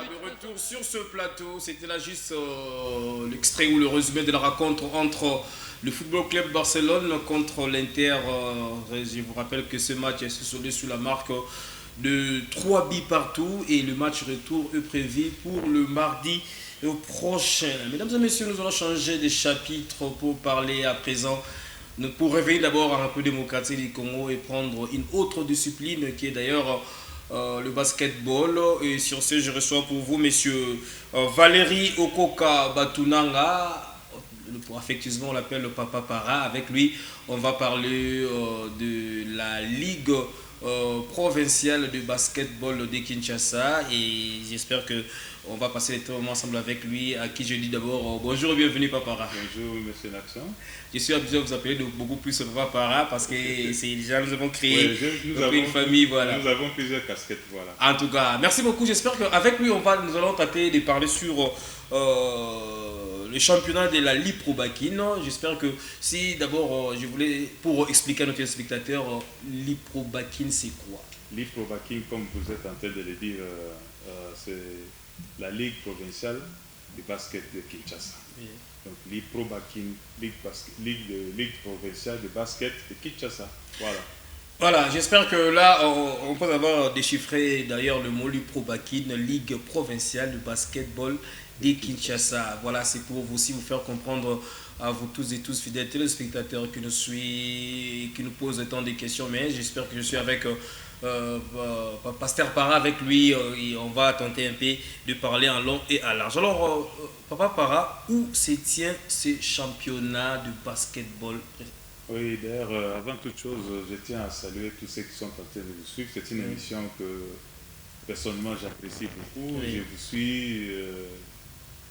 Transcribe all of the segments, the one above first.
De retour sur ce plateau, c'était là juste l'extrait ou le résumé de la rencontre entre le Football Club Barcelone contre l'Inter. Je vous rappelle que ce match est soldé sur la marque de 3 buts partout et le match retour est prévu pour le mardi prochain. Mesdames et messieurs, nous allons changer de chapitre pour parler à présent, pour réveiller d'abord un peu démocratie du Congo et prendre une autre discipline qui est d'ailleurs le basketball. Et sur ce, je reçois pour vous, messieurs, Valérie Okoka Batunanga. Affectueusement, on l'appelle le Papa Para. Avec lui, on va parler de la Ligue provinciale de basketball de Kinshasa. Et j'espère que on va passer des moments ensemble avec lui, à qui je dis d'abord bonjour et bienvenue, Papa Para. Bonjour, monsieur Naxon. Je suis habitué à vous appeler beaucoup plus Papa Para parce que c'est déjà nous avons créé une famille. Voilà. Nous avons plusieurs casquettes. Voilà. En tout cas, merci beaucoup. J'espère qu'avec lui, nous allons tâter de parler sur le championnat de la Ligue Pro Bakin. J'espère que si d'abord, je voulais, pour expliquer à nos téléspectateurs, Ligue Pro Bakin, c'est quoi? Ligue Pro Bakin, comme vous êtes en train de le dire, c'est la Ligue provinciale de basket de Kinshasa. Oui. Donc, Ligue Pro Bakin, Ligue provinciale de basket de Kinshasa. Voilà. Voilà, j'espère que là, on peut avoir déchiffré d'ailleurs le mot Ligue Pro Bakin, Ligue provinciale de basketball de Kinshasa. Voilà, c'est pour vous aussi vous faire comprendre à vous tous et tous fidèles téléspectateurs qui nous posent tant de questions. Mais j'espère que je suis avec Pasteur Para, avec lui, et on va tenter un peu de parler en long et en large. Alors, Papa Para, où se tient ce championnat de basketball? Oui, d'ailleurs, avant toute chose, je tiens à saluer tous ceux qui sont en train de vous suivre. C'est une émission que personnellement j'apprécie beaucoup. Oui. Je vous suis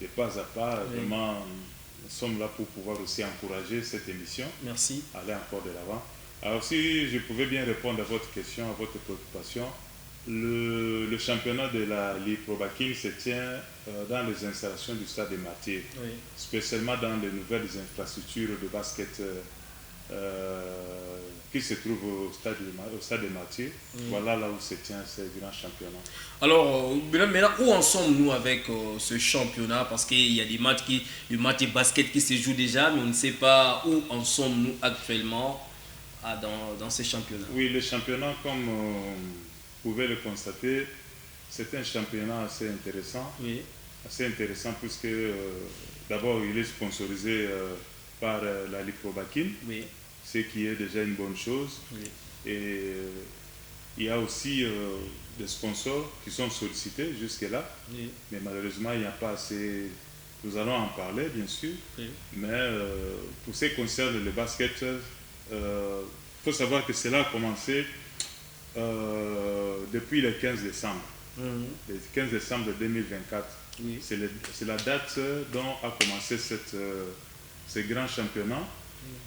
de pas à pas. Oui. Vraiment, nous sommes là pour pouvoir aussi encourager cette émission. Merci. Aller encore de l'avant. Alors, si je pouvais bien répondre à votre question, à votre préoccupation, le championnat de la Ligue Pro Bakin se tient dans les installations du stade des Martyrs, oui. Spécialement dans les nouvelles infrastructures de basket qui se trouvent au stade des Martyrs. Oui. Voilà là où se tient ce grand championnat. Alors, maintenant, où en sommes-nous avec ce championnat? Parce qu'il y a des matchs de basket qui se jouent déjà, mais on ne sait pas où en sommes-nous actuellement dans ces championnats. Oui, le championnat, comme vous pouvez le constater, c'est un championnat assez intéressant. Oui. Assez intéressant puisque d'abord il est sponsorisé par la Ligue Pro Bakin, oui. Ce qui est déjà une bonne chose. Oui. Et il y a aussi des sponsors qui sont sollicités jusque-là, oui. Mais malheureusement il n'y a pas assez. Nous allons en parler bien sûr, oui. Mais pour ce qui concerne le basket, il faut savoir que cela a commencé depuis le 15 décembre. Le 15 décembre 2024. Oui. C'est la date dont a commencé ce grand championnat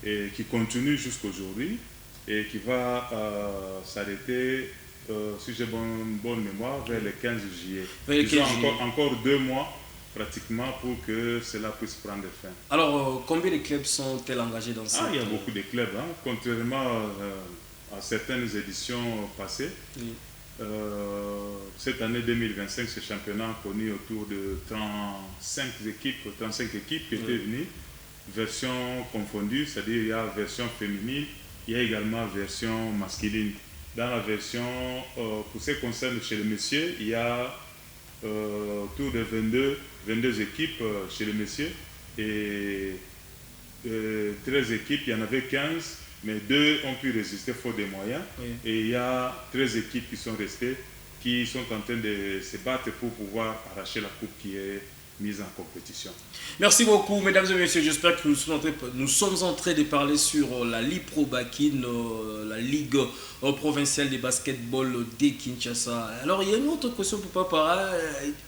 et qui continue jusqu'aujourd'hui et qui va s'arrêter, si j'ai bonne mémoire, vers le 15 juillet. Il y a encore 2 mois pratiquement pour que cela puisse prendre fin. Alors, combien de clubs sont-ils engagés dans cette... Il y a beaucoup de clubs, hein, contrairement à certaines éditions passées. Oui. Cette année 2025, ce championnat a connu autour de 35 équipes qui étaient venues, version confondue, c'est-à-dire il y a version féminine, il y a également version masculine. Dans la version, pour ce qui concerne chez les messieurs, il y a autour de 22 équipes chez les messieurs et 13 équipes, il y en avait 15. Mais 2 ont pu résister faute des moyens. Oui. Et il y a 13 équipes qui sont restées, qui sont en train de se battre pour pouvoir arracher la coupe qui est mise en compétition. Merci beaucoup, mesdames et messieurs. J'espère que nous sommes en train de parler sur la Ligue Pro Bakin, la Ligue provinciale de basketball de Kinshasa. Alors, il y a une autre question pour Papa.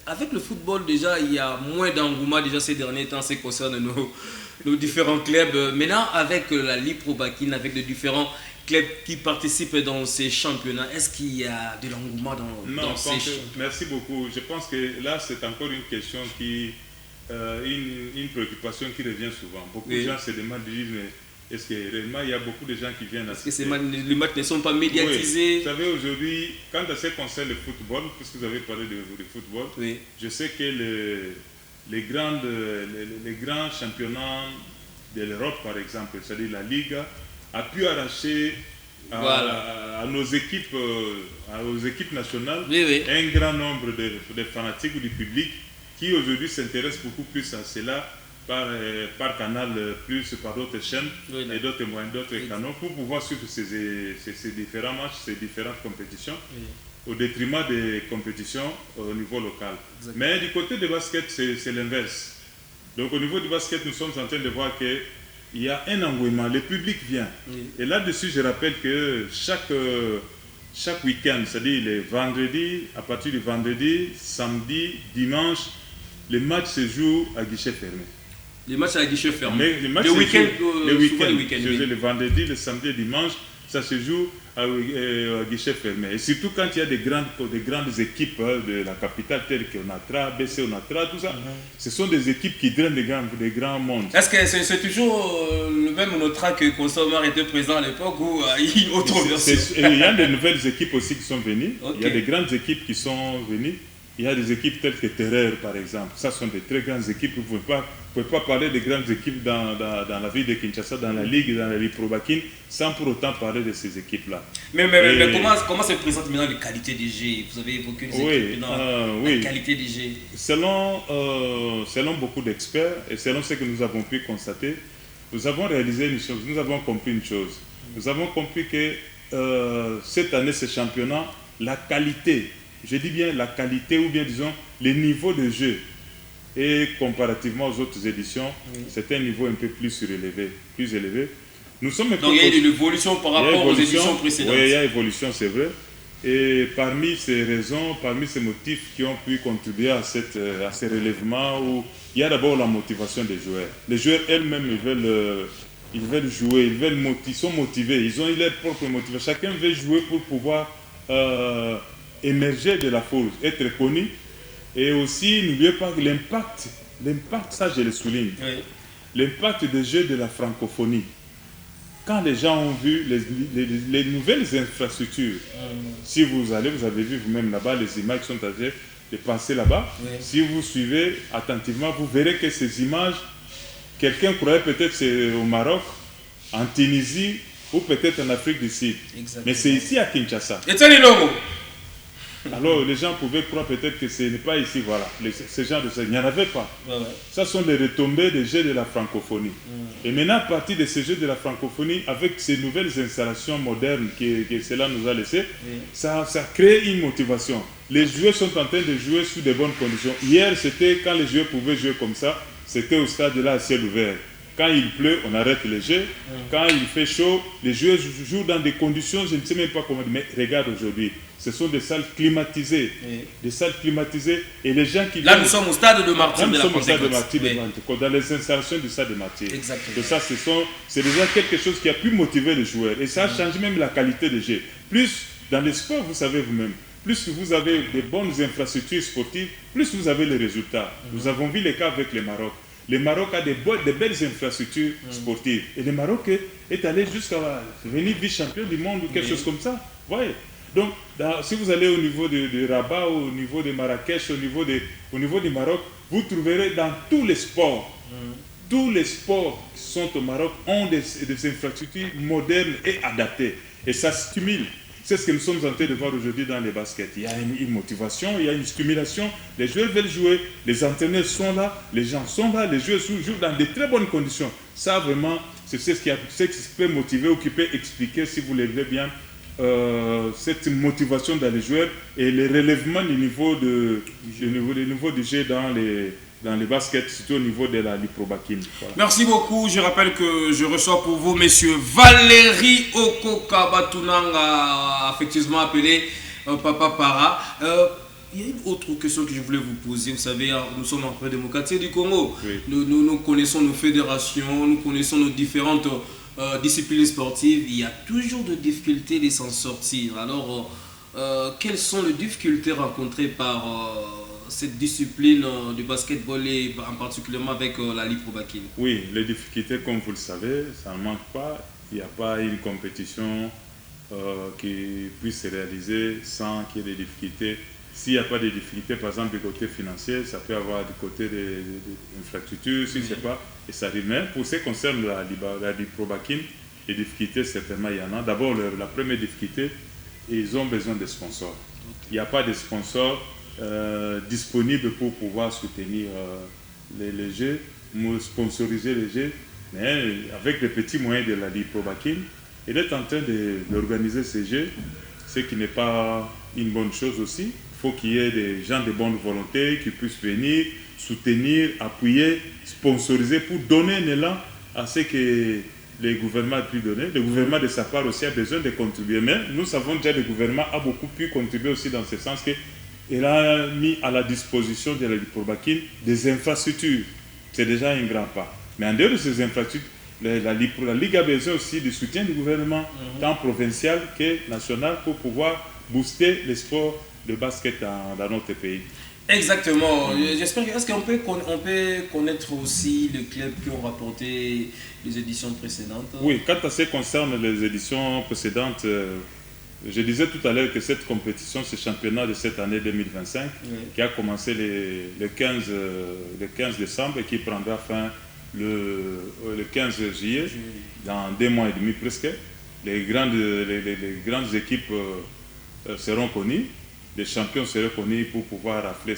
Avec le football, déjà, il y a moins d'engouement déjà ces derniers temps, c'est concerne nos différents clubs. Maintenant, avec la Ligue Pro Bakin, avec les différents clubs qui participent dans ces championnats, est-ce qu'il y a de l'engouement dans ces championnats? Merci beaucoup. Je pense que là, c'est encore une question une préoccupation qui revient souvent. Beaucoup de gens se demandent, mais Est-ce que réellement il y a beaucoup de gens qui viennent assister? Est-ce que les matchs ne sont pas médiatisés? Oui. Vous savez, aujourd'hui, quand à ce qui concerne le football, puisque vous avez parlé de football, oui. Je sais que les grands championnats de l'Europe, par exemple, c'est-à-dire la Liga, a pu arracher à nos équipes nationales un grand nombre de fanatiques ou du public qui aujourd'hui s'intéressent beaucoup plus à cela par Canal+, par d'autres chaînes et d'autres moyens, d'autres canaux pour pouvoir suivre ces différents matchs, ces différentes compétitions au détriment des compétitions au niveau local. Exactement. Mais du côté du basket, c'est l'inverse. Donc au niveau du basket, nous sommes en train de voir qu'il y a un engouement, le public vient. Et là-dessus, je rappelle que chaque week-end, c'est-à-dire les vendredis, à partir du vendredi, samedi, dimanche, les matchs se jouent à guichet fermé. Les matchs à guichet fermé. Le week-end, le vendredi, le samedi et dimanche, ça se joue à guichet fermé. Et surtout quand il y a des grandes équipes de la capitale telles qu'Onatra, BC Onatra, tout ça, ce sont des équipes qui drainent des grands mondes. Est-ce que c'est toujours le même Onatra que Consomar était présent à l'époque ou il y a une autre version? Il y a des nouvelles équipes aussi qui sont venues. Il y a des grandes équipes qui sont venues. Il y a des équipes telles que Terreur, par exemple. Ça sont des très grandes équipes. Vous ne pouvez pas parler de grandes équipes dans la ville de Kinshasa, dans la Ligue, dans la Ligue Probakin, sans pour autant parler de ces équipes-là. Mais comment se présente maintenant les qualités des jeux? Vous avez évoqué les équipes maintenant. La qualité des jeux. Selon beaucoup d'experts et selon ce que nous avons pu constater, nous avons réalisé une chose, nous avons compris une chose. Nous avons compris que cette année, ce championnat, la qualité, je dis bien la qualité ou bien disons les niveaux de jeu et comparativement aux autres éditions, c'est un niveau un peu plus élevé. Nous sommes donc il y a une évolution par rapport aux éditions précédentes. Oui, il y a évolution, c'est vrai. Et parmi ces raisons, parmi ces motifs qui ont pu contribuer à ces relèvements, il y a d'abord la motivation des joueurs. Les joueurs elles-mêmes, ils veulent jouer, ils sont motivés, ils ont leur propre motivation. Chacun veut jouer pour pouvoir émerger de la foule, être connu. Et aussi, n'oubliez pas que l'impact, ça je le souligne, l'impact des jeux de la francophonie. Quand les gens ont vu les nouvelles infrastructures, si vous avez vu vous-même là-bas, les images qui sont âgées de passer là-bas, si vous suivez attentivement, vous verrez que ces images, quelqu'un croyait peut-être c'est au Maroc, en Tunisie ou peut-être en Afrique du Sud. Exactement. Mais c'est ici à Kinshasa. Et c'est les logos. Alors les gens pouvaient croire peut-être que ce n'est pas ici, voilà. Ce genre de ça, il n'y en avait pas. Ça sont les retombées des jeux de la francophonie. Et maintenant, à partir de ces jeux de la francophonie, avec ces nouvelles installations modernes que cela nous a laissé, ça crée une motivation. Les joueurs sont en train de jouer sous de bonnes conditions. Hier, c'était quand les joueurs pouvaient jouer comme ça, c'était au stade là à ciel ouvert. Quand il pleut, on arrête les jeux. Quand il fait chaud, les joueurs jouent dans des conditions, je ne sais même pas comment dire, mais regarde aujourd'hui. Ce sont des salles climatisées. Des salles climatisées. Et les gens qui là, nous sommes au stade de Martyr de la Pentecôte. Dans les installations du stade de Martyr. Exactement. Et ça, c'est déjà quelque chose qui a pu motiver les joueurs. Et ça a changé même la qualité des jeux. Plus, dans les sports, vous savez vous-même, plus vous avez des bonnes infrastructures sportives, plus vous avez les résultats. Nous avons vu les cas avec le Maroc. Le Maroc a de belles infrastructures sportives. Et le Maroc est allé jusqu'à devenir vice-champion du monde ou quelque chose comme ça. Voyez. Donc, si vous allez au niveau de Rabat, au niveau de Marrakech, au niveau du Maroc, vous trouverez dans tous les sports, tous les sports qui sont au Maroc ont des infrastructures modernes et adaptées. Et ça stimule. C'est ce que nous sommes en train de voir aujourd'hui dans les baskets. Il y a une motivation, il y a une stimulation. Les joueurs veulent jouer, les entraîneurs sont là, les gens sont là, les joueurs jouent dans de très bonnes conditions. Ça, vraiment, c'est ce qui peut motiver ou qui peut expliquer, si vous l'avez bien, cette motivation dans les joueurs et le relèvement du niveau du jeu dans les baskets, surtout au niveau de la Ligue Probakin. Voilà. Merci beaucoup. Je rappelle que je reçois pour vous, messieurs, Valérie Okoka-Batunanga, affectueusement appelé Papa Para. Il y a une autre question que je voulais vous poser. Vous savez, nous sommes en République démocratique du Congo. Oui. Nous connaissons nos fédérations, nous connaissons nos différentes disciplines sportives. Il y a toujours des difficultés de s'en sortir. Alors, quelles sont les difficultés rencontrées par cette discipline du basketball et en particulièrement avec la Ligue Pro Bakin? Oui, les difficultés, comme vous le savez, ça ne manque pas. Il n'y a pas une compétition qui puisse se réaliser sans qu'il y ait des difficultés. S'il n'y a pas de difficultés, par exemple, du côté financier, ça peut avoir du côté des infrastructures, si c'est pas, et ça arrive. Mais pour ce qui concerne la Ligue Pro Bakin, les difficultés, certainement, il y en a. D'abord, la première difficulté, ils ont besoin de sponsors. Il n'y a pas de sponsors disponibles pour pouvoir soutenir les jeux, sponsoriser les jeux. Mais avec les petits moyens de la Ligue Pro Bakin, il est en train d'organiser ces jeux, ce qui n'est pas une bonne chose aussi. Il faut qu'il y ait des gens de bonne volonté qui puissent venir, soutenir, appuyer, sponsoriser pour donner un élan à ce que le gouvernement a pu donner. Le gouvernement de sa part aussi a besoin de contribuer. Mais nous savons déjà que le gouvernement a beaucoup pu contribuer aussi dans ce sens qu'il a mis à la disposition de la Ligue Pro Bakin des infrastructures. C'est déjà un grand pas. Mais en dehors de ces infrastructures, la Ligue a besoin aussi du soutien du gouvernement, tant provincial que national, pour pouvoir booster les sports de basket dans notre pays. Exactement. J'espère que... Est-ce qu'on peut connaître aussi les clubs qui ont rapporté les éditions précédentes? Oui, quand ça concerne les éditions précédentes, je disais tout à l'heure que cette compétition, ce championnat de cette année 2025, qui a commencé le 15 décembre et qui prendra fin le 15 juillet, dans 2 mois et demi presque, les grandes équipes seront connues, les champions seront connus pour pouvoir rafler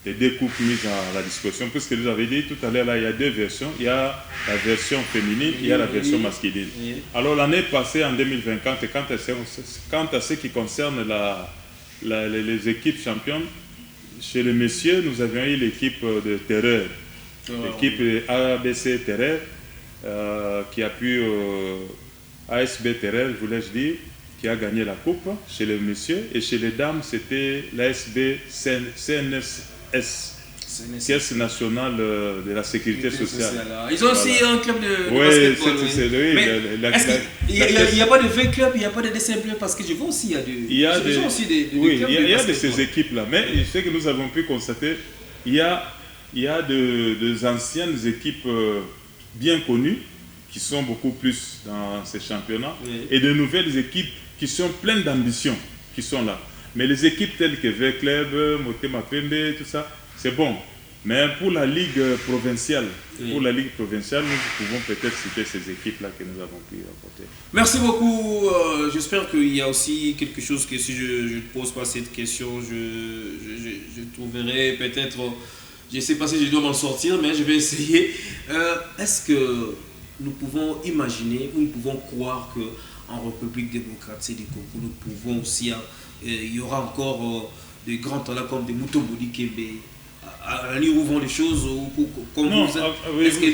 les 2 coupes mises à la disposition. Puisque vous avez dit tout à l'heure, il y a 2 versions, il y a la version féminine, il y a la version masculine. Alors l'année passée, en 2024, quant à ce qui concerne les équipes championnes, chez les messieurs, nous avions eu l'équipe de Terreur. L'équipe ABC Terreur qui a pu ASB Terreur, voulais-je dire, qui a gagné la coupe chez les messieurs, et chez les dames c'était l'ASB CNSS, Caisse nationale de la sécurité sociale. Ils ont aussi un club de basketball. Il n'y a pas de V club, il n'y a pas de DC club, parce que je vois aussi il y a des clubs. Il y a de ces équipes-là, mais ce que nous avons pu constater, il y a de anciennes équipes bien connues qui sont beaucoup plus dans ces championnats, et de nouvelles équipes qui sont pleines d'ambition, qui sont là. Mais les équipes telles que V-Club, Motema Pembe, tout ça, c'est bon. Mais pour la Ligue provinciale, nous pouvons peut-être citer ces équipes-là que nous avons pu rapporter. Merci beaucoup. J'espère qu'il y a aussi quelque chose que si je ne pose pas cette question, je trouverai peut-être... Je ne sais pas si je dois m'en sortir, mais je vais essayer. Est-ce que nous pouvons imaginer ou nous pouvons croire qu'en République démocratique du Congo, nous pouvons aussi, il y aura encore de grands talents comme des Mutombo Dikembe à la ligne où vont les choses, comme non, vous êtes, est-ce que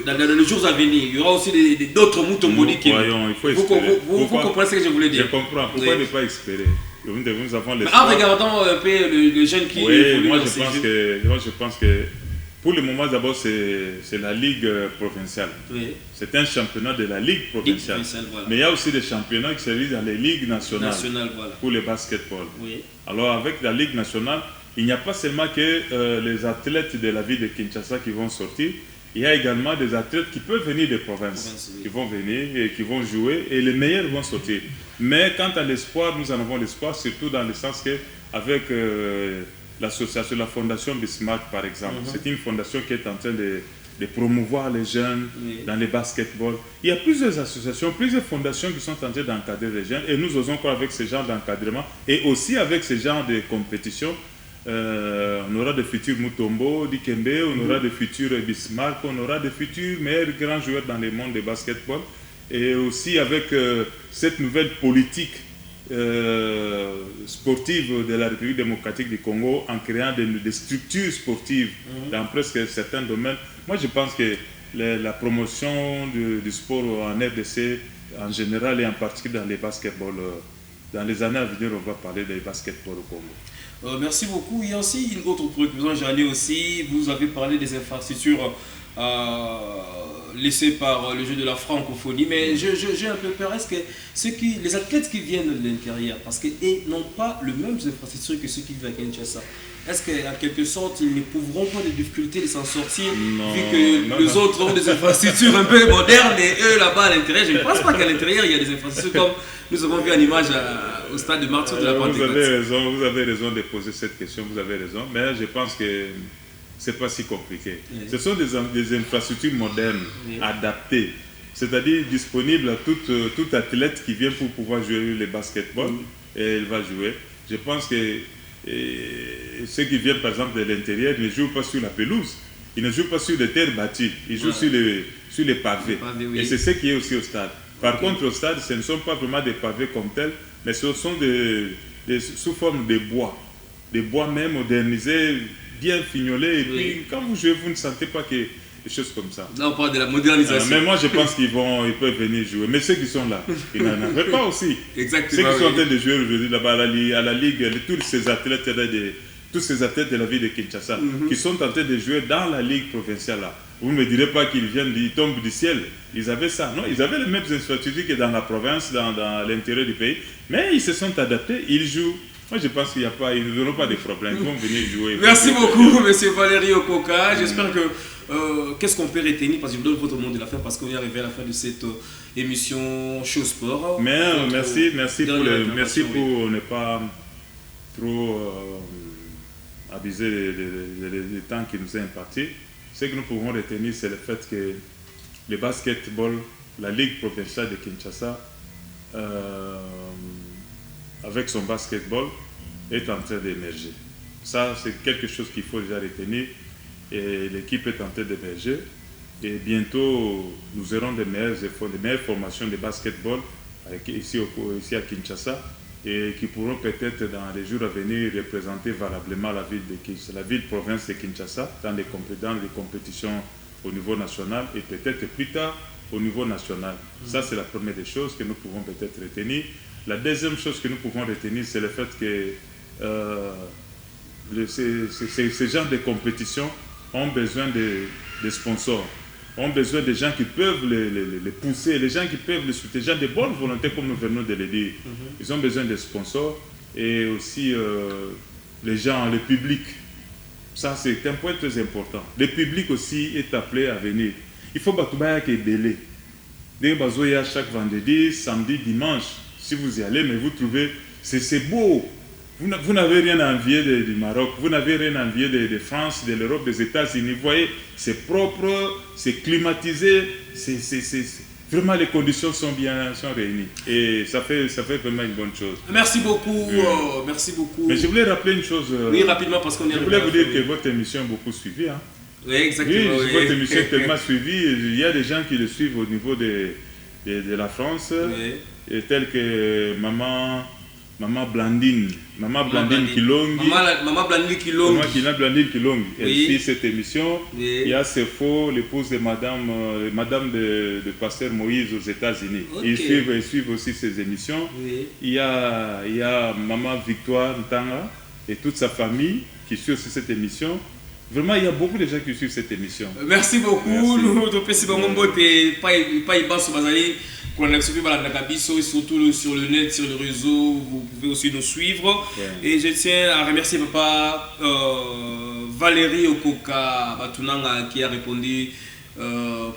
dans les jours à venir, il y aura aussi d'autres Mutombo Dikembe? Vous comprenez ce que je voulais dire? Je comprends. Pourquoi ne pas espérer? Nous avons en regardant un peu le jeune qui... Oui, moi je pense que pour le moment d'abord c'est la Ligue provinciale. C'est un championnat de la Ligue provinciale. Voilà. Mais il y a aussi des championnats qui se réalisent dans les ligues nationales voilà. Pour le basketball. Alors avec la Ligue nationale, il n'y a pas seulement que les athlètes de la ville de Kinshasa qui vont sortir, il y a également des athlètes qui peuvent venir des provinces, qui vont venir et qui vont jouer, et les meilleurs vont sortir. Mais quant à l'espoir, nous en avons l'espoir, surtout dans le sens qu'avec l'association, la fondation Bismarck par exemple, c'est une fondation qui est en train de promouvoir les jeunes dans le basketball. Il y a plusieurs associations, plusieurs fondations qui sont en train d'encadrer les jeunes, et nous osons encore avec ce genre d'encadrement, et aussi avec ce genre de compétition. On aura de futurs Mutombo, Dikembe, on aura de futurs Bismarck, on aura de futurs meilleurs grands joueurs dans le monde du basketball. Et aussi avec cette nouvelle politique sportive de la République démocratique du Congo, en créant des structures sportives dans presque certains domaines. Moi je pense que la promotion du sport en RDC en général et en particulier dans les basketball, dans les années à venir on va parler des basketball au Congo. Merci beaucoup. Il y a aussi une autre préoccupation, j'en ai aussi. Vous avez parlé des infrastructures laissées par le jeu de la francophonie, mais j'ai un peu peur. Est-ce que les athlètes qui viennent de l'intérieur, parce qu'ils n'ont pas les mêmes infrastructures que ceux qui vivent à Kinshasa, est-ce qu'en quelque sorte, ils n'éprouveront pas de difficultés de s'en sortir, non, vu que les autres ont des infrastructures un peu modernes et eux là-bas à l'intérieur, je ne pense pas qu'à l'intérieur il y a des infrastructures comme nous avons vu en image au stade de Martyr de la Pentecôte. Vous avez raison de poser cette question, vous avez raison, mais je pense que c'est pas si compliqué. Oui. Ce sont des infrastructures modernes, oui, adaptées, c'est-à-dire disponibles à tout athlète qui vient pour pouvoir jouer le basketball, oui, et il va jouer. Je pense que ceux qui viennent par exemple de l'intérieur ne jouent pas sur la pelouse, ils ne jouent pas sur des terres battues, ils jouent sur les pavés. Oui. Et c'est ce qui est aussi au stade. Par contre, au stade, ce ne sont pas vraiment des pavés comme tels, mais ce sont sous forme de bois même modernisés, bien fignolés. Et puis, quand vous jouez, vous ne sentez pas que des choses comme ça. Là, on parle de la modernisation. Mais moi, je pense qu'ils peuvent venir jouer. Mais ceux qui sont là, ils n'en avaient pas aussi. Exactement. Ceux qui sont en train de jouer aujourd'hui là-bas à la Ligue, tous ces athlètes de la ville de Kinshasa, qui sont en train de jouer dans la Ligue provinciale là. Vous ne me direz pas qu'ils tombent du ciel. Ils avaient ça. Non, ils avaient les mêmes infrastructures que dans la province, dans l'intérieur du pays. Mais ils se sont adaptés, ils jouent. Moi, je pense qu'ils n'auront pas de problème. Ils vont venir jouer. Merci beaucoup, M. Valérie Okoka. J'espère que... qu'est-ce qu'on peut retenir? Parce que je vous donne votre mot de la fin, parce qu'on est arrivé à la fin de cette émission Show Sport. Mais merci pour ne pas trop abuser les temps qui nous est imparti. Ce que nous pouvons retenir, c'est le fait que le basketball, la Ligue provinciale de Kinshasa, avec son basketball, est en train d'émerger. Ça, c'est quelque chose qu'il faut déjà retenir. Et l'équipe est en train d'émerger. Et bientôt, nous aurons des meilleures formations de basketball ici à Kinshasa, et qui pourront peut-être dans les jours à venir représenter valablement la ville-province de Kinshasa dans les compétitions au niveau national et peut-être plus tard au niveau national. Ça, c'est la première des choses que nous pouvons peut-être retenir. La deuxième chose que nous pouvons retenir, c'est le fait que ces genres de compétitions ont besoin de sponsors, ont besoin de gens qui peuvent les pousser, les gens qui peuvent les soutenir, des gens de bonne volonté comme nous venons de le dire. Ils ont besoin de sponsors et aussi les gens, le public. Ça, c'est un point très important. Le public aussi est appelé à venir. Il faut battre qui est belé. Chaque vendredi, samedi, dimanche, si vous y allez, mais vous trouvez, c'est beau. Vous n'avez rien à envier du Maroc, vous n'avez rien à envier de France, de l'Europe, des États-Unis. Vous voyez, c'est propre, c'est climatisé, vraiment les conditions sont réunies. Et ça fait vraiment une bonne chose. Merci beaucoup, merci beaucoup. Mais je voulais rappeler une chose. Oui, rapidement, parce qu'on est... Je voulais vous dire que votre émission est beaucoup suivie. Hein. Oui, exactement. Oui, votre émission est tellement suivie. Il y a des gens qui le suivent au niveau de la France, et tels que Maman Blandine Kilongi. Maman Blandine Kilongi. Elle suit cette émission. Oui. Il y a Sefo, l'épouse de Madame de Pasteur Moïse aux États-Unis. Ils suivent aussi ces émissions. Oui. Il y a Maman Victoire Ntanga et toute sa famille qui suit aussi cette émission. Vraiment, il y a beaucoup de gens qui suivent cette émission. Merci beaucoup. Nous apprécions beaucoup. Et surtout sur le net, sur le réseau, vous pouvez aussi nous suivre. Et je tiens à remercier papa Valérie Okoka Batunanga qui a répondu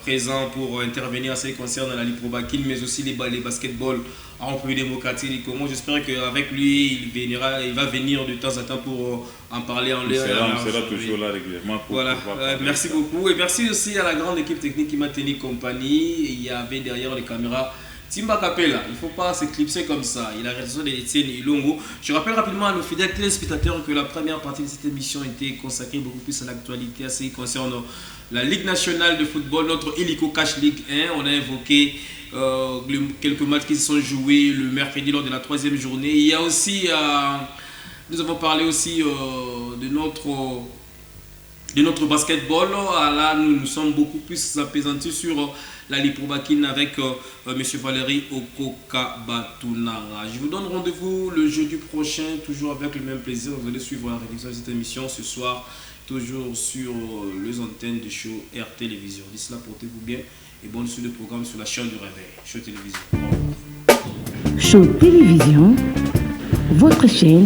présent pour intervenir en ce qui concerne la Ligue Pro Bakin, mais aussi les basketball en République démocratique du Congo. J'espère qu'avec lui, il va venir de temps en temps pour en parler en l'air. Il sera toujours là régulièrement. Voilà. Merci beaucoup. Et merci aussi à la grande équipe technique qui m'a tenu compagnie. Il y avait derrière les caméras Timba Capella. Il ne faut pas s'éclipser comme ça. Il a raison d'Etienne Ilongo. Je rappelle rapidement à nos fidèles téléspectateurs que la première partie de cette émission était consacrée beaucoup plus à l'actualité, à ce qui concerne la Ligue nationale de football, notre Hélico Cash Ligue 1. On a évoqué quelques matchs qui se sont joués le mercredi lors de la 3e journée. Il y a aussi, nous avons parlé aussi de notre basketball. Là, nous sommes beaucoup plus apaisantis sur la Ligue Pro Bakin avec M. Valérie Okoka Batunanga. Je vous donne rendez-vous le jeudi prochain, toujours avec le même plaisir. Vous allez suivre la rédaction de cette émission ce soir, toujours sur les antennes de Show Air Télévision. D'ici là, portez-vous bien et bonne suite de programme sur la chaîne du réveil. Show Télévision. Show Télévision, votre chaîne.